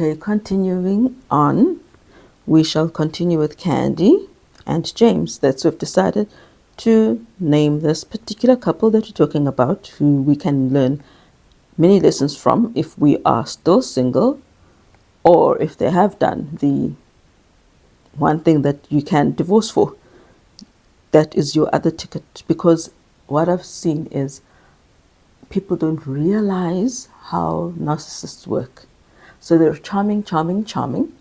Okay, continuing on, we shall continue with Candy and James. That's we've decided to name this particular couple that we're talking about, who we can learn many lessons from if we are still single, or if they have done the one thing that you can divorce for. That is your other ticket. Because what I've seen is people don't realize how narcissists work. So they're charming, charming, charming,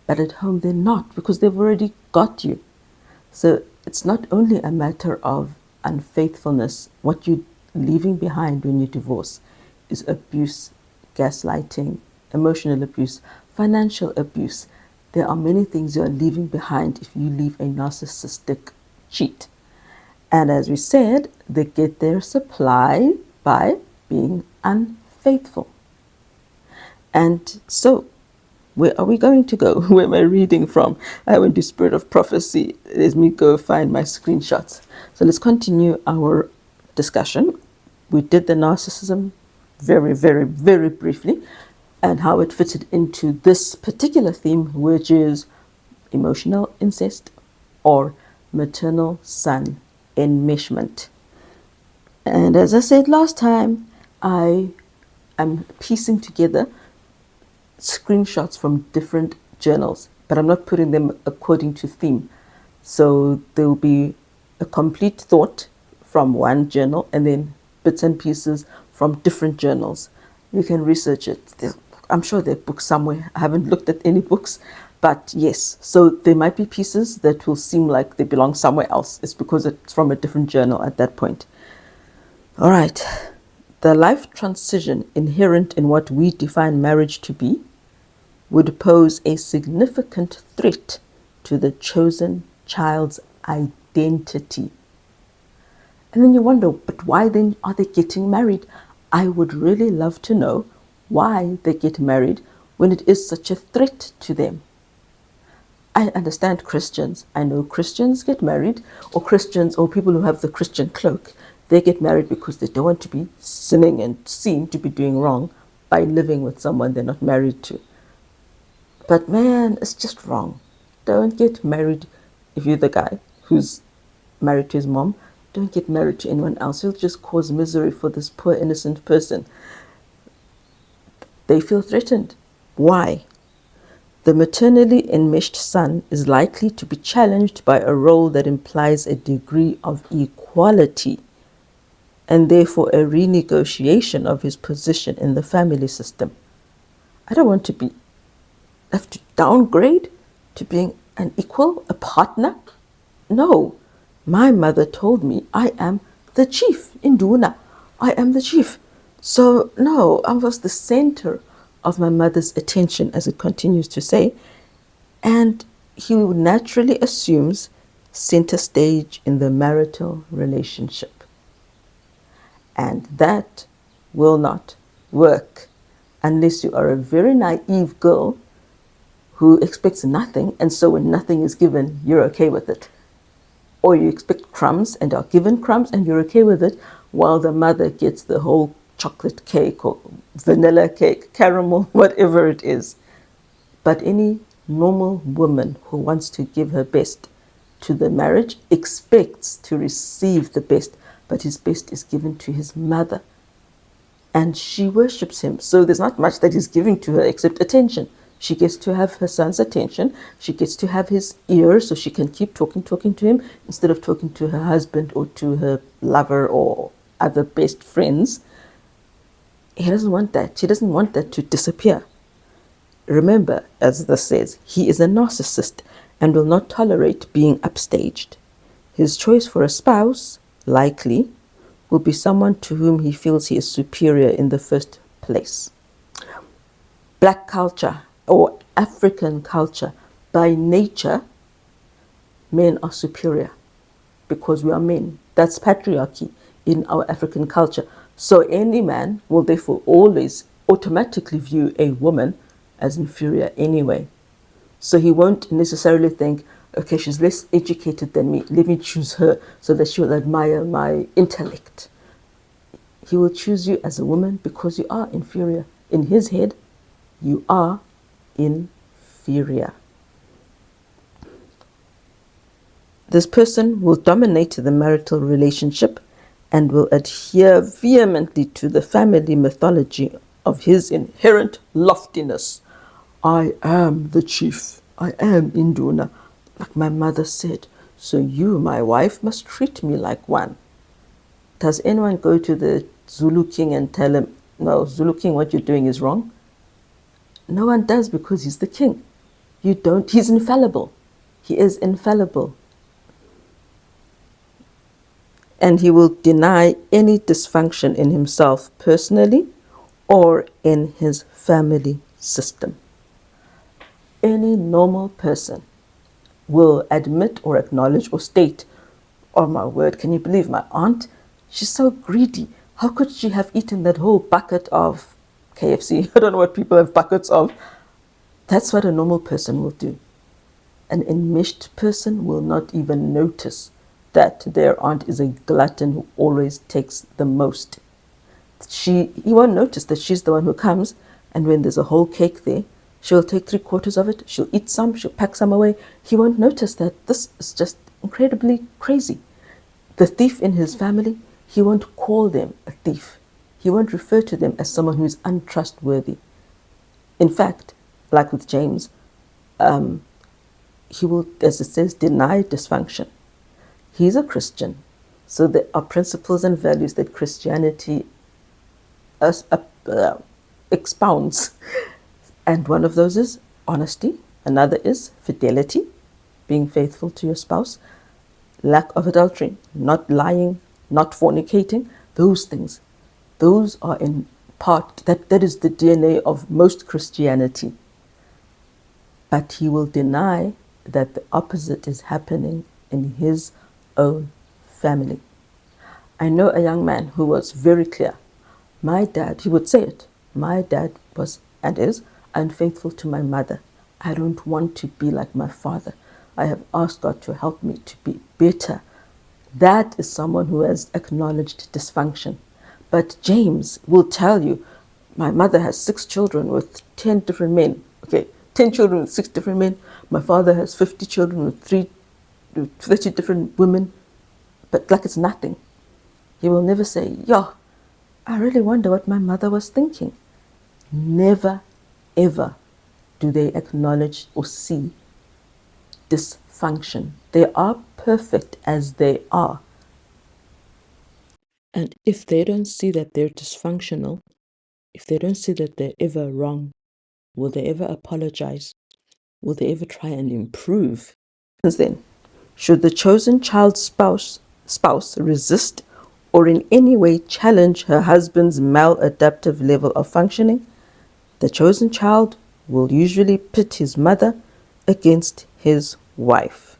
but at home they're not, because they've already got you. So it's not only a matter of unfaithfulness. What you're leaving behind when you divorce is abuse, gaslighting, emotional abuse, financial abuse. There are many things you are leaving behind if you leave a narcissistic cheat. And as we said, they get their supply by being unfaithful. And so, where are we going to go? Where am I reading from? I went to Spirit of Prophecy. Let me go find my screenshots. So let's continue our discussion. We did the narcissism very, very, very briefly, and how it fitted into this particular theme, which is emotional incest or maternal son enmeshment. And as I said last time, I am piecing together screenshots from different journals, but I'm not putting them according to theme. So there will be a complete thought from one journal and then bits and pieces from different journals. You can research it. I'm sure there are books somewhere. I haven't looked at any books, but yes. So there might be pieces that will seem like they belong somewhere else. It's because it's from a different journal at that point. All right. The life transition inherent in what we define marriage to be would pose a significant threat to the chosen child's identity. And then you wonder, but why then are they getting married? I would really love to know why they get married when it is such a threat to them. I understand Christians. I know Christians get married, or Christians or people who have the Christian cloak. They get married because they don't want to be sinning and seem to be doing wrong by living with someone they're not married to. But man, it's just wrong. Don't get married if you're the guy who's married to his mom. Don't get married to anyone else. You'll just cause misery for this poor innocent person. They feel threatened. Why? The maternally enmeshed son is likely to be challenged by a role that implies a degree of equality, and therefore a renegotiation of his position in the family system. I don't want to have to downgrade to being an equal, a partner. No. My mother told me I am the chief in Duna. I am the chief. So no, I was the center of my mother's attention, as it continues to say, and he naturally assumes center stage in the marital relationship. And that will not work unless you are a very naive girl who expects nothing, and so when nothing is given, you're okay with it. Or you expect crumbs and are given crumbs and you're okay with it, while the mother gets the whole chocolate cake or vanilla cake, caramel, whatever it is. But any normal woman who wants to give her best to the marriage expects to receive the best, but his best is given to his mother. And she worships him. So there's not much that he's giving to her except attention. She gets to have her son's attention. She gets to have his ear so she can keep talking to him instead of talking to her husband or to her lover or other best friends. He doesn't want that. She doesn't want that to disappear. Remember, as this says, he is a narcissist and will not tolerate being upstaged. His choice for a spouse, likely, will be someone to whom he feels he is superior in the first place. Black culture or African culture, by nature, men are superior because we are men. That's patriarchy in our African culture. So any man will therefore always automatically view a woman as inferior anyway. So he won't necessarily think, okay, she's less educated than me, let me choose her so that she will admire my intellect. He will choose you as a woman because you are inferior. In his head, you are inferior. This person will dominate the marital relationship and will adhere vehemently to the family mythology of his inherent loftiness. I am the chief. I am Induna, like my mother said. So you, my wife, must treat me like one. Does anyone go to the Zulu king and tell him, no, Zulu king, what you're doing is wrong? No one does, because he's the king. You don't, he's infallible. He is infallible. And he will deny any dysfunction in himself personally or in his family system. Any normal person will admit or acknowledge or state, oh my word, can you believe my aunt? She's so greedy. How could she have eaten that whole bucket of KFC? I don't know what people have buckets of. That's what a normal person will do. An enmeshed person will not even notice that their aunt is a glutton who always takes the most. He won't notice that she's the one who comes, and when there's a whole cake there, she'll take 3/4 of it, she'll eat some, she'll pack some away. He won't notice that this is just incredibly crazy. The thief in his family, he won't call them a thief. He won't refer to them as someone who is untrustworthy. In fact, like with James, he will, as it says, deny dysfunction. He's a Christian, so there are principles and values that Christianity expounds. And one of those is honesty. Another is fidelity, being faithful to your spouse. Lack of adultery, not lying, not fornicating, those things. Those are in part, that is the DNA of most Christianity. But he will deny that the opposite is happening in his own family. I know a young man who was very clear. My dad, he would say it, my dad was and is unfaithful to my mother. I don't want to be like my father. I have asked God to help me to be better. That is someone who has acknowledged dysfunction. But James will tell you, my mother has 6 children with 10 different men. Okay, 10 children with 6 different men. My father has 50 children with 30 different women. But like it's nothing. He will never say, yeah, I really wonder what my mother was thinking. Never, ever do they acknowledge or see dysfunction. They are perfect as they are. And if they don't see that they're dysfunctional, if they don't see that they're ever wrong, will they ever apologize? Will they ever try and improve? Then, should the chosen child's spouse resist or in any way challenge her husband's maladaptive level of functioning, the chosen child will usually pit his mother against his wife.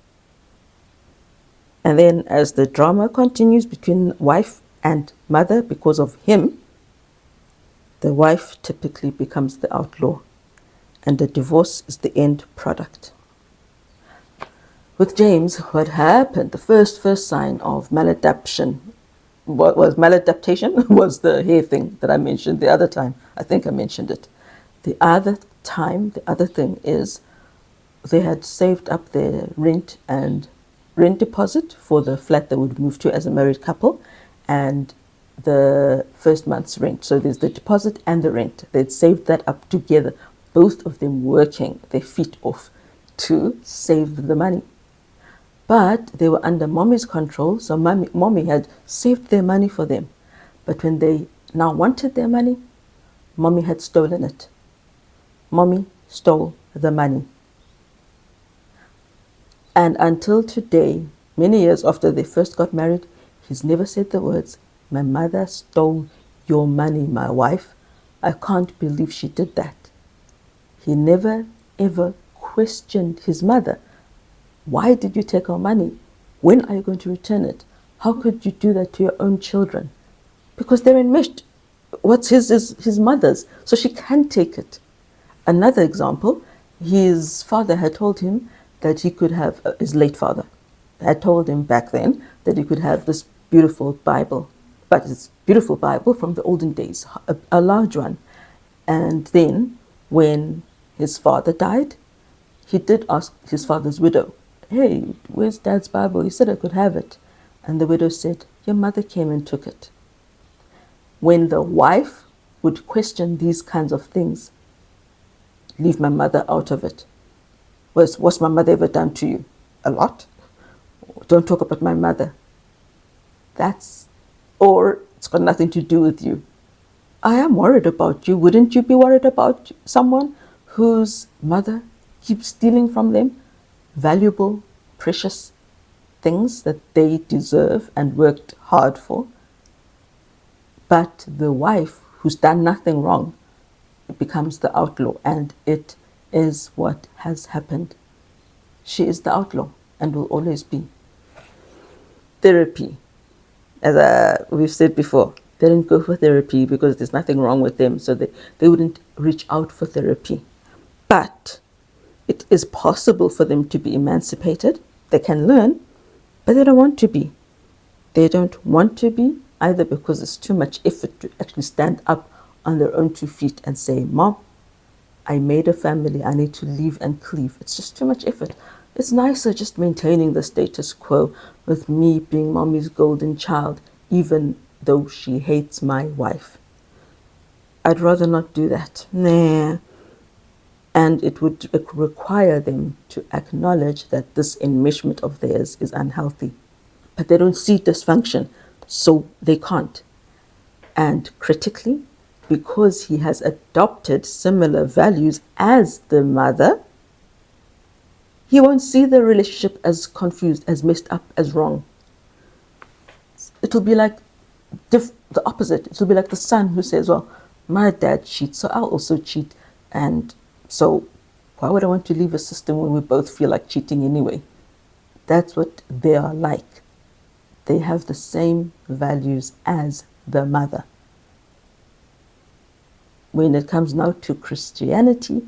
And then as the drama continues between wife and mother because of him, the wife typically becomes the outlaw and the divorce is the end product. With James, what happened, the first sign of maladaptation, what was maladaptation was the hair thing that I mentioned the other time. I think I mentioned it. The other thing is they had saved up their rent deposit for the flat they would move to as a married couple and the first month's rent. So there's the deposit and the rent. They'd saved that up together, both of them working their feet off to save the money. But they were under mommy's control, so mommy had saved their money for them. But when they now wanted their money, mommy had stolen it. Mommy stole the money. And until today, many years after they first got married, he's never said the words, my mother stole your money, my wife. I can't believe she did that. He never ever questioned his mother. Why did you take our money? When are you going to return it? How could you do that to your own children? Because they're enmeshed. What's his is his mother's, so she can't take it. Another example, his father had told him that he could have, his late father had told him back then that he could have this beautiful Bible, but it's beautiful Bible from the olden days, a large one. And then when his father died, he did ask his father's widow, "Hey, where's Dad's Bible? He said I could have it." And the widow said, "Your mother came and took it." When the wife would question these kinds of things, leave my mother out of it. What's my mother ever done to you? A lot. Don't talk about my mother. Or it's got nothing to do with you. I am worried about you. Wouldn't you be worried about someone whose mother keeps stealing from them valuable, precious things that they deserve and worked hard for? But the wife who's done nothing wrong becomes the outlaw, and it is what has happened. She is the outlaw and will always be. Therapy. As we've said before, they didn't go for therapy because there's nothing wrong with them, so they wouldn't reach out for therapy. But it is possible for them to be emancipated. They can learn, but they don't want to be. They don't want to be either because it's too much effort to actually stand up on their own 2 feet and say, "Mom, I made a family, I need to leave and cleave." It's just too much effort. It's nicer just maintaining the status quo with me being mommy's golden child, even though she hates my wife. I'd rather not do that. Nah. And it would require them to acknowledge that this enmeshment of theirs is unhealthy. But they don't see dysfunction, so they can't. And critically, because he has adopted similar values as the mother, he won't see the relationship as confused, as messed up, as wrong. It'll be like the opposite. It'll be like the son who says, "Well, my dad cheats, so I'll also cheat. And so why would I want to leave a system when we both feel like cheating anyway?" That's what they are like. They have the same values as the mother. When it comes now to Christianity,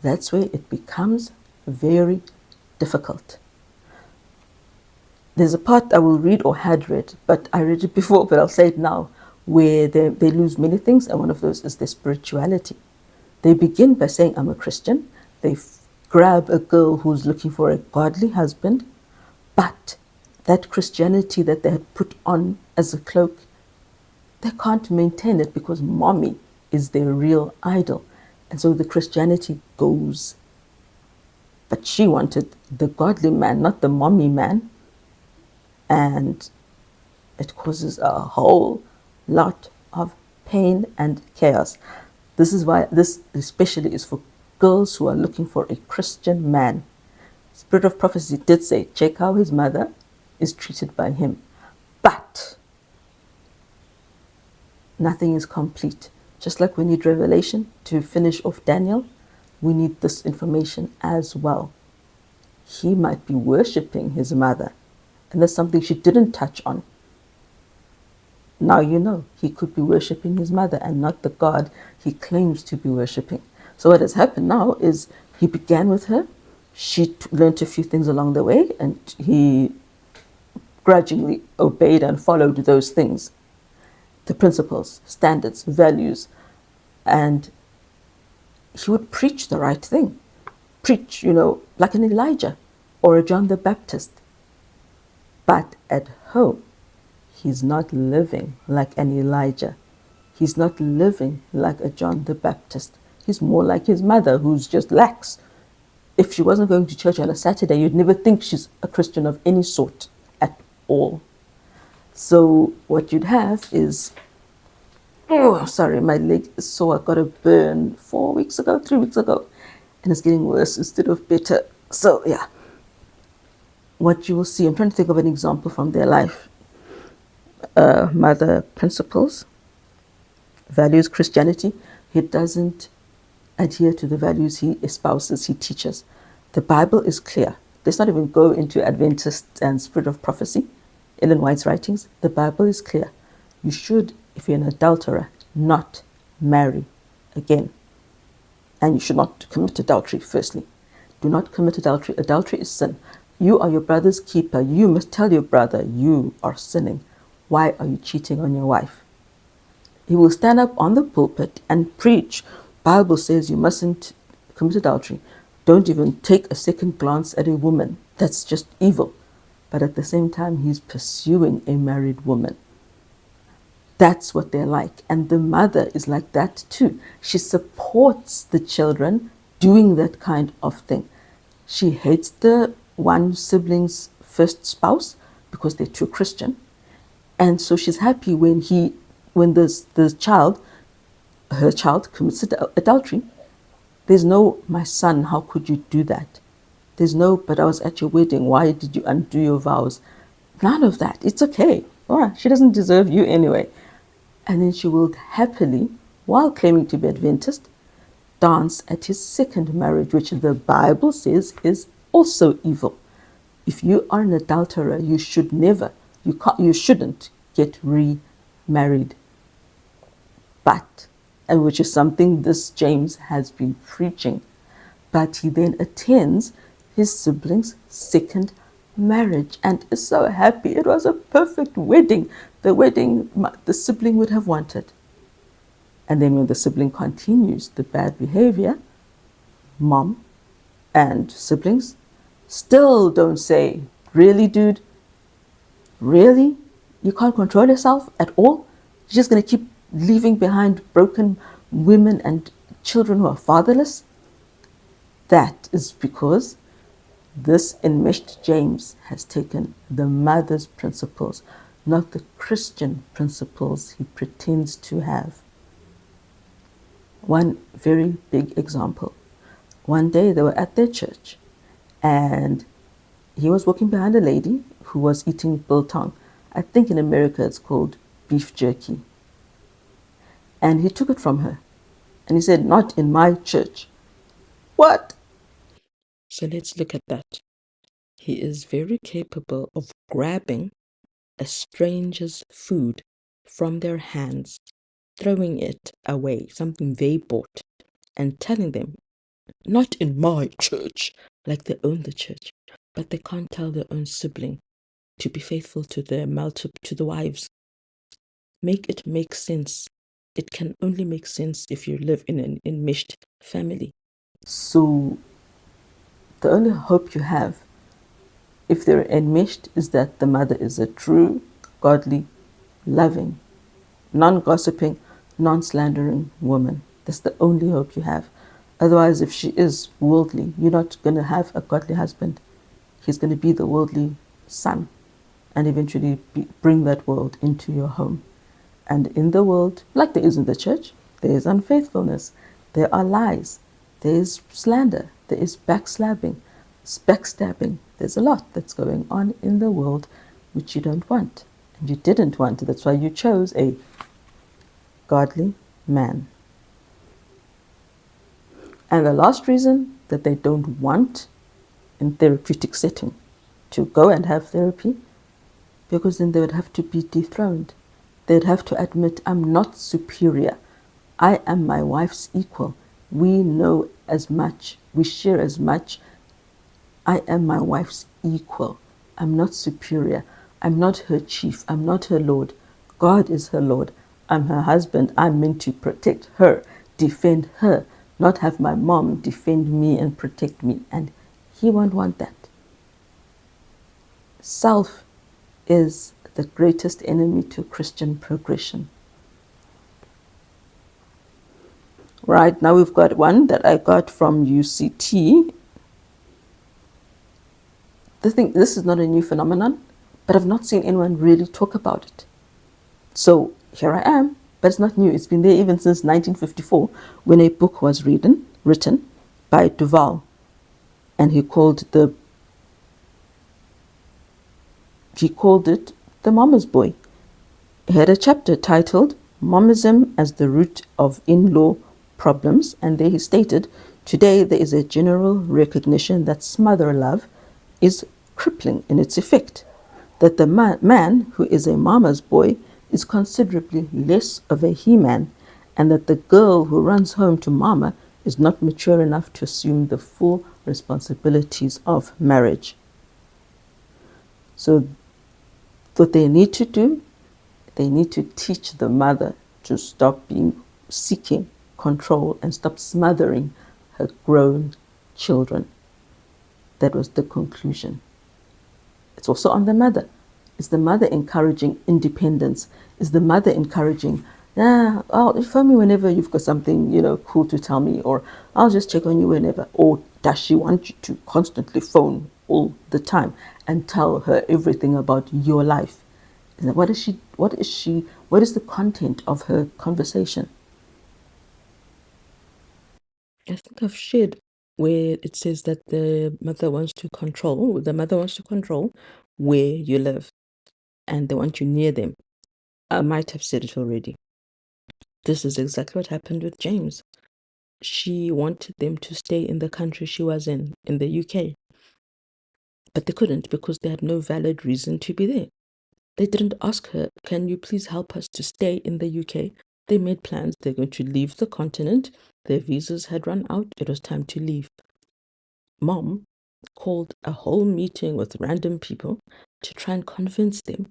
that's where it becomes very difficult. There's a part I will read or had read, but I read it before, but I'll say it now, where they lose many things, and one of those is their spirituality. They begin by saying, "I'm a Christian." They grab a girl who's looking for a godly husband, but that Christianity that they had put on as a cloak, they can't maintain it because mommy is their real idol. And so the Christianity goes. But she wanted the godly man, not the mommy man. And it causes a whole lot of pain and chaos. This is why this especially is for girls who are looking for a Christian man. Spirit of prophecy did say, check how his mother is treated by him. But nothing is complete. Just like we need revelation to finish off Daniel, we need this information as well. He might be worshipping his mother, and there's something she didn't touch on. Now you know, he could be worshipping his mother and not the God he claims to be worshipping. So what has happened now is he began with her. She learned a few things along the way, and he grudgingly obeyed and followed those things. The principles, standards, values, and he would preach the right thing. Preach, like an Elijah or a John the Baptist. But at home, he's not living like an Elijah. He's not living like a John the Baptist. He's more like his mother, who's just lax. If she wasn't going to church on a Saturday, you'd never think she's a Christian of any sort at all. So what you'd have is, my leg is sore. I got a burn 3 weeks ago, and it's getting worse instead of better. So yeah, what you will see, I'm trying to think of an example from their life. Mother principles, values, Christianity. He doesn't adhere to the values he espouses, he teaches. The Bible is clear. Let's not even go into Adventist and Spirit of Prophecy, Ellen White's writings. The Bible is clear. You should, if you're an adulterer, not marry again. And you should not commit adultery, firstly. Do not commit adultery. Adultery is sin. You are your brother's keeper. You must tell your brother you are sinning. Why are you cheating on your wife? He will stand up on the pulpit and preach. Bible says you mustn't commit adultery. Don't even take a second glance at a woman. That's just evil. But at the same time, he's pursuing a married woman. That's what they're like. And the mother is like that too. She supports the children doing that kind of thing. She hates the one sibling's first spouse because they're too Christian. And so she's happy when the child, her child, commits adultery. There's no, my son, how could you do that? There's no, but I was at your wedding. Why did you undo your vows? None of that. It's okay. All right, she doesn't deserve you anyway. And then she will happily, while claiming to be Adventist, dance at his second marriage, which the Bible says is also evil. If you are an adulterer, you shouldn't get remarried. But, and which is something this James has been preaching, but he then attends his sibling's second marriage and is so happy. It was a perfect wedding. The wedding the sibling would have wanted. And then when the sibling continues the bad behavior, mom and siblings still don't say, really, dude? Really? You can't control yourself at all? You're just going to keep leaving behind broken women and children who are fatherless? That is because this enmeshed James has taken the mother's principles, not the Christian principles he pretends to have. One very big example. One day they were at their church and he was walking behind a lady who was eating biltong. I think in America it's called beef jerky. And he took it from her and he said, "Not in my church." What? So let's look at that. He is very capable of grabbing a stranger's food from their hands, throwing it away, something they bought, and telling them, "Not in my church," like they own the church. But they can't tell their own sibling to be faithful to to the wives. Make it make sense. It can only make sense if you live in an enmeshed family. So the only hope you have if they're enmeshed is that the mother is a true, godly, loving, non-gossiping, non-slandering woman. That's the only hope you have. Otherwise, if she is worldly, you're not going to have a godly husband. He's going to be the worldly son and eventually bring that world into your home. And in the world, like there is in the church, there is unfaithfulness, there are lies, there is slander, there is backstabbing. There's a lot that's going on in the world which you don't want. And you didn't want it. That's why you chose a godly man. And the last reason that they don't want in therapeutic setting to go and have therapy, because then they would have to be dethroned. They'd have to admit, "I'm not superior. I am my wife's equal. We know as much. We share as much. I am my wife's equal. I'm not superior. I'm not her chief. I'm not her Lord. God is her Lord. I'm her husband. I'm meant to protect her, defend her, not have my mom defend me and protect me." And he won't want that. Self is the greatest enemy to Christian progression. Right, now we've got one that I got from UCT. This is not a new phenomenon, but I've not seen anyone really talk about it. So here I am, but it's not new. It's been there even since 1954 when a book was written by Duval, and he called it The Mama's Boy. He had a chapter titled Momism as the Root of In-Law Problems, and there he stated, "Today there is a general recognition that smother love is crippling in its effect, that the man who is a mama's boy is considerably less of a he-man, and that the girl who runs home to mama is not mature enough to assume the full responsibilities of marriage." So what they need to do, they need to teach the mother to stop seeking control and stop smothering her grown children. That was the conclusion. It's also on the mother. Is the mother encouraging independence? Is the mother encouraging, oh, phone me whenever you've got something, cool to tell me, or I'll just check on you whenever? Or does she want you to constantly phone all the time and tell her everything about your life? What is the content of her conversation? I think I've shared where it says that the mother wants to control where you live, and they want you near them. I might have said it already. This is exactly what happened with James. She wanted them to stay in the country she was in the UK. But they couldn't because they had no valid reason to be there. They didn't ask her, can you please help us to stay in the UK? They made plans. They're going to leave the continent. Their visas had run out. It was time to leave. Mom called a whole meeting with random people to try and convince them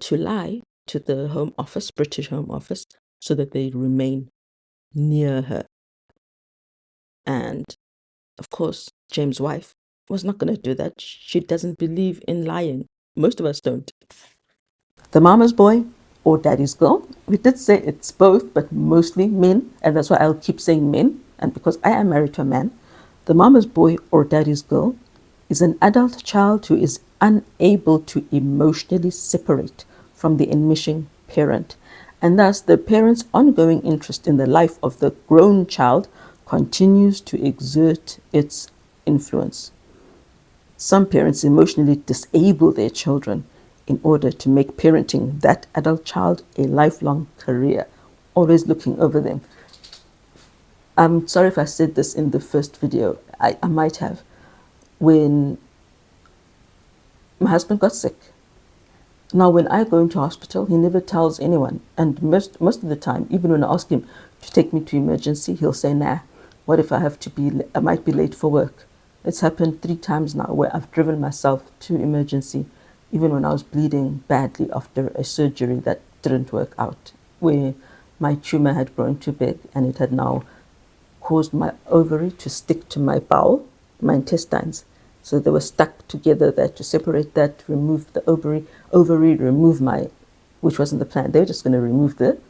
to lie to the Home Office, British Home Office, so that they remain near her. And of course, James' wife was not going to do that. She doesn't believe in lying. Most of us don't. The mama's boy or daddy's girl. We did say it's both, but mostly men, and that's why I'll keep saying men. And because I am married to a man, the mama's boy or daddy's girl is an adult child who is unable to emotionally separate from the enmeshing parent. And thus, the parent's ongoing interest in the life of the grown child continues to exert its influence. Some parents emotionally disable their children in order to make parenting that adult child a lifelong career, always looking over them. I'm sorry if I said this in the first video. I might have. When my husband got sick, now when I go into hospital, he never tells anyone. And most of the time, even when I ask him to take me to emergency, he'll say, nah, what if I might be late for work? It's happened 3 times now where I've driven myself to emergency, even when I was bleeding badly after a surgery that didn't work out, where my tumor had grown too big and it had now caused my ovary to stick to my bowel, my intestines. So they were stuck together there to separate that, remove the ovary, remove which wasn't the plan. They were just going to remove the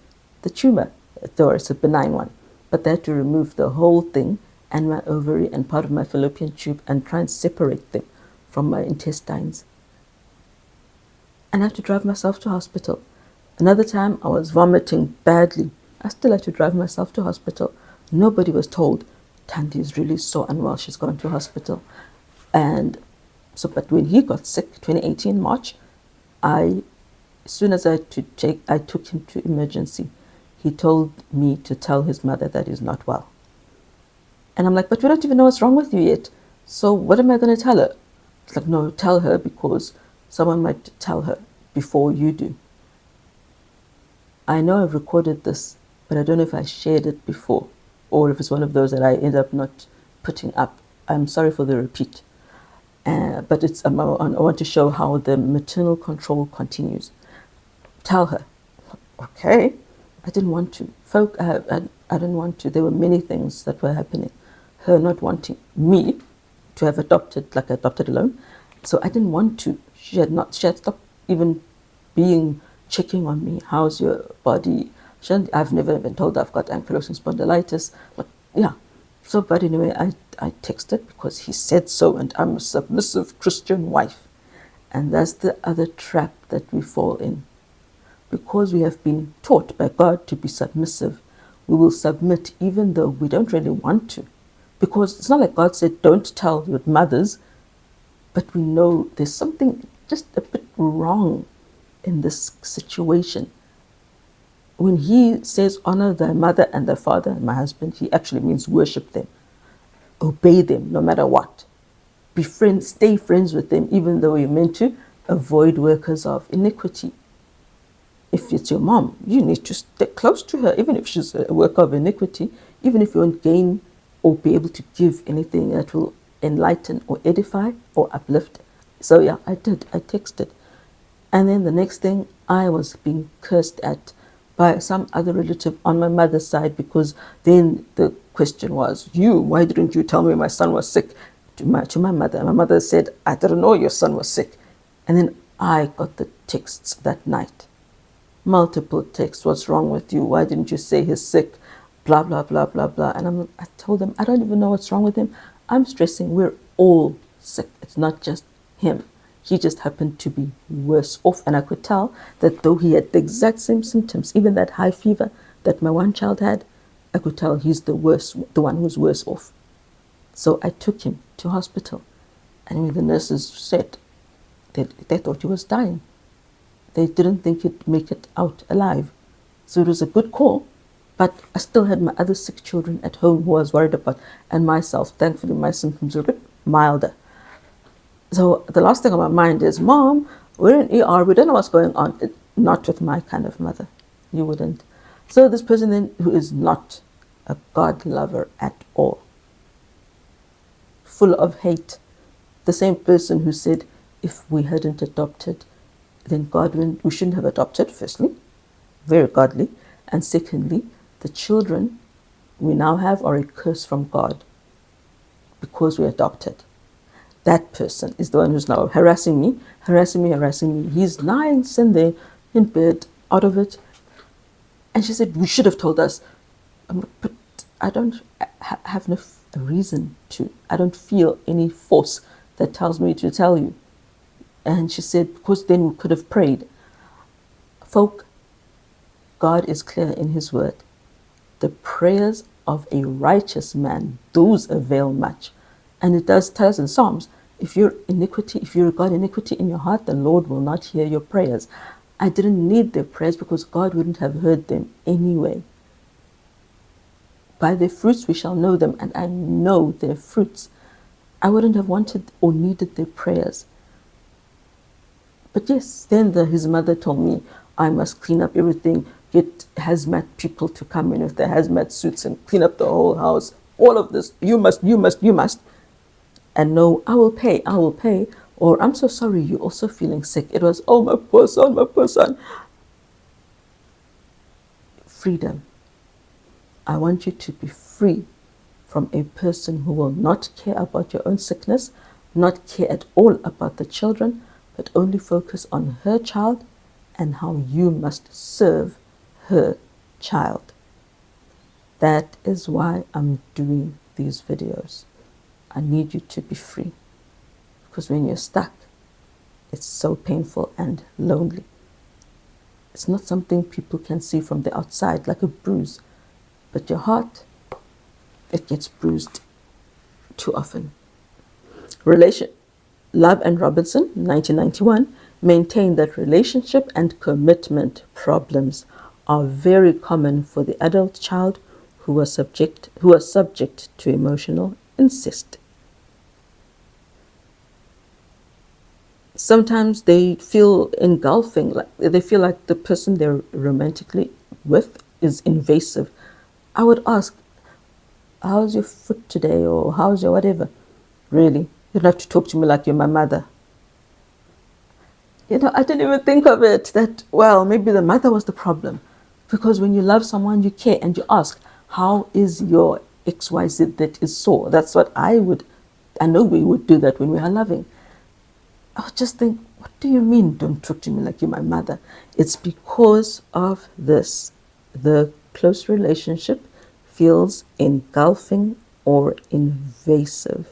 tumor, though it's a benign one. But they had to remove the whole thing and my ovary and part of my fallopian tube and try and separate them from my intestines. And I had to drive myself to hospital. Another time I was vomiting badly. I still had to drive myself to hospital. Nobody was told, Tandy is really so unwell, she's gone to hospital. And so, but when he got sick, 2018 March, as soon as I took him to emergency, he told me to tell his mother that he's not well. And I'm like, but we don't even know what's wrong with you yet. So what am I going to tell her? It's like, no, tell her because someone might tell her before you do. I know I've recorded this, but I don't know if I shared it before or if it's one of those that I end up not putting up. I'm sorry for the repeat. But I want to show how the maternal control continues. Tell her, okay, I didn't want to. I didn't want to. There were many things that were happening. Her not wanting me to have adopted alone. So I didn't want to. She had stopped even checking on me. How's your body? I've never been told I've got ankylosing spondylitis. But yeah. So, but anyway, I texted because he said so, and I'm a submissive Christian wife. And that's the other trap that we fall in. Because we have been taught by God to be submissive, we will submit even though we don't really want to. Because it's not like God said, don't tell your mothers, but we know there's something just a bit wrong in this situation. When he says, honor thy mother and thy father, and my husband, he actually means worship them, obey them no matter what. Be friends, stay friends with them, even though you're meant to avoid workers of iniquity. If it's your mom, you need to stay close to her, even if she's a worker of iniquity, even if you won't gain or be able to give anything that will enlighten or edify or uplift. So yeah, I did. I texted. And then the next thing, I was being cursed at by some other relative on my mother's side, because then the question was, why didn't you tell me my son was sick? To my mother. My mother said, I didn't know your son was sick. And then I got the texts that night. Multiple texts. What's wrong with you? Why didn't you say he's sick? Blah, blah, blah, blah, blah. And I told them, I don't even know what's wrong with him. I'm stressing we're all sick. It's not just him. He just happened to be worse off. And I could tell that though he had the exact same symptoms, even that high fever that my one child had, I could tell he's the one who's worse off. So I took him to hospital. And when the nurses said they thought he was dying, they didn't think he'd make it out alive. So it was a good call. But I still had my other 6 children at home who I was worried about, and myself. Thankfully, my symptoms were a bit milder. So the last thing on my mind is, Mom, we're in ER, we don't know what's going on. Not with my kind of mother. You wouldn't. So this person then, who is not a God lover at all, full of hate, the same person who said, if we hadn't adopted, then we shouldn't have adopted, firstly, very godly, and secondly, the children we now have are a curse from God because we adopted. That person is the one who's now harassing me. He's lying in there in bed, out of it. And she said, we should have told us. But I don't have no reason to. I don't feel any force that tells me to tell you. And she said, because then we could have prayed. Folk, God is clear in his word. The prayers of a righteous man, those avail much. And it does tell us in Psalms, if you regard iniquity in your heart, the Lord will not hear your prayers. I didn't need their prayers because God wouldn't have heard them anyway. By their fruits we shall know them, and I know their fruits. I wouldn't have wanted or needed their prayers. But yes, then his mother told me I must clean up everything, get hazmat people to come in with their hazmat suits and clean up the whole house. All of this, you must. And no, I will pay. Or I'm so sorry, you're also feeling sick. It was, oh, my poor son. Freedom. I want you to be free from a person who will not care about your own sickness, not care at all about the children, but only focus on her child and how you must serve her child. That is why I'm doing these videos. I need you to be free, because when you're stuck, it's so painful and lonely. It's not something people can see from the outside, like a bruise, but your heart, it gets bruised too often. Love and Robinson, 1991, maintained that relationship and commitment problems are very common for the adult child who are subject to emotional incest. Sometimes they feel engulfing, they feel like the person they're romantically with is invasive. I would ask, how's your foot today, or how's your whatever? Really? You don't have to talk to me like you're my mother. I didn't even think of it that, well, maybe the mother was the problem. Because when you love someone, you care and you ask, how is your XYZ that is sore? That's what I know we would do that when we are loving. I would just think, what do you mean, don't talk to me like you're my mother? It's because of this. The close relationship feels engulfing or invasive.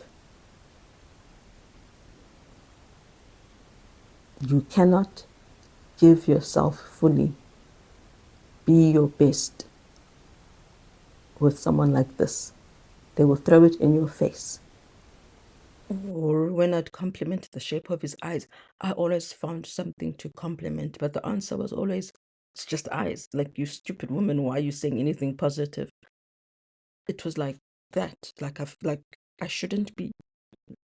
You cannot give yourself fully, be your best with someone like this. They will throw it in your face. Or when I'd compliment the shape of his eyes, I always found something to compliment, but the answer was always, it's just eyes. Like, you stupid woman, why are you saying anything positive? It was like that. Like I shouldn't be,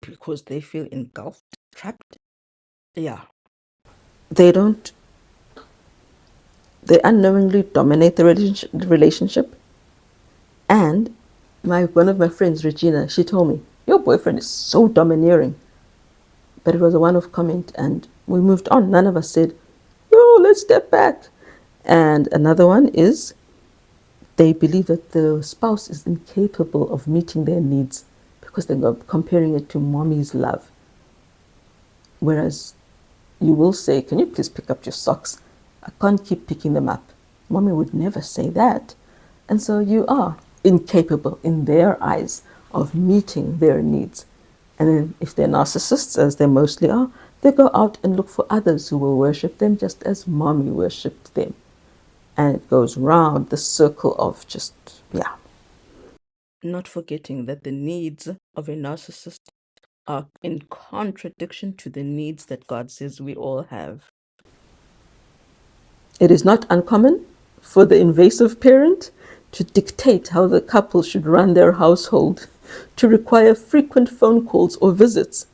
because they feel engulfed, trapped. Yeah. They unknowingly dominate the relationship. And one of my friends, Regina, she told me, your boyfriend is so domineering. But it was a one-off comment and we moved on. None of us said, no, let's step back. And another one is they believe that the spouse is incapable of meeting their needs because they're comparing it to mommy's love. Whereas you will say, can you please pick up your socks? I can't keep picking them up. Mommy would never say that. And so you are incapable in their eyes of meeting their needs. And then if they're narcissists, as they mostly are, they go out and look for others who will worship them just as mommy worshipped them. And it goes round the circle of just, yeah. Not forgetting that the needs of a narcissist are in contradiction to the needs that God says we all have. It is not uncommon for the invasive parent to dictate how the couple should run their household, to require frequent phone calls or visits,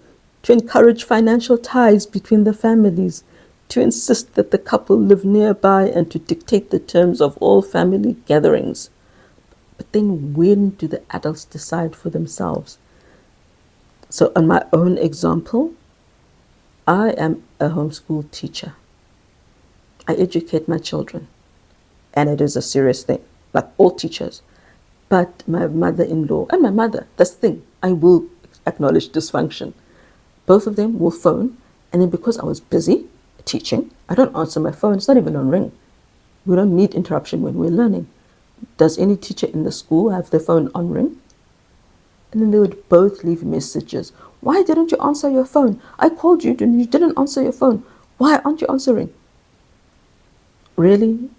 to encourage financial ties between the families, to insist that the couple live nearby, and to dictate the terms of all family gatherings. But then when do the adults decide for themselves? So on my own example, I am a homeschool teacher. I educate my children, and it is a serious thing, like all teachers. But my mother-in-law and my mother, that's the thing, I will acknowledge dysfunction. Both of them will phone, and then because I was busy teaching, I don't answer my phone. It's not even on ring. We don't need interruption when we're learning. Does any teacher in the school have their phone on ring? And then they would both leave messages. Why didn't you answer your phone? I called you and you didn't answer your phone. Why aren't you answering? Really?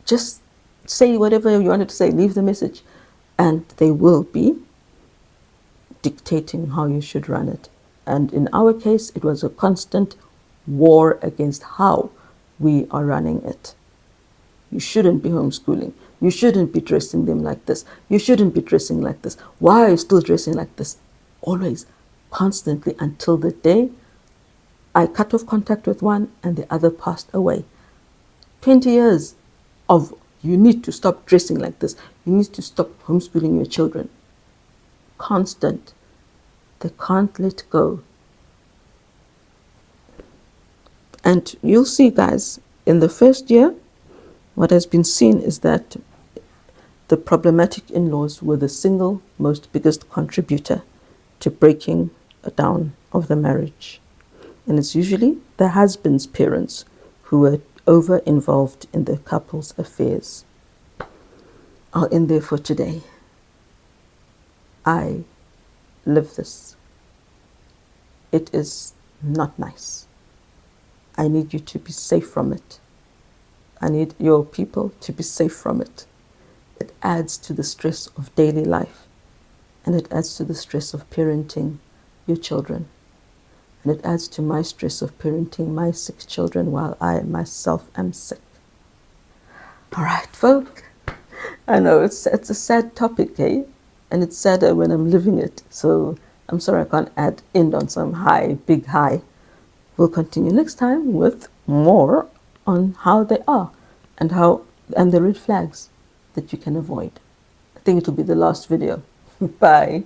Just say whatever you wanted to say, leave the message, and they will be dictating how you should run it. And in our case, it was a constant war against how we are running it. You shouldn't be homeschooling. You shouldn't be dressing them like this. You shouldn't be dressing like this. Why are you still dressing like this? Always, constantly, until the day I cut off contact with one and the other passed away. 20 years of you need to stop dressing like this. You need to stop homeschooling your children. Constant. They can't let go. And you'll see, guys, in the first year, what has been seen is that the problematic in-laws were the single most biggest contributor to breaking down of the marriage. And it's usually the husband's parents who were over involved in the couple's affairs. I'll end there for today. I live this. It is not nice. I need you to be safe from it. I need your people to be safe from it. It adds to the stress of daily life, and it adds to the stress of parenting your children. And it adds to my stress of parenting my sick children while I myself am sick. All right, folk. I know it's a sad topic, eh? And it's sadder when I'm living it. So I'm sorry I can't end on some big high. We'll continue next time with more on how they are and the red flags that you can avoid. I think it will be the last video. Bye.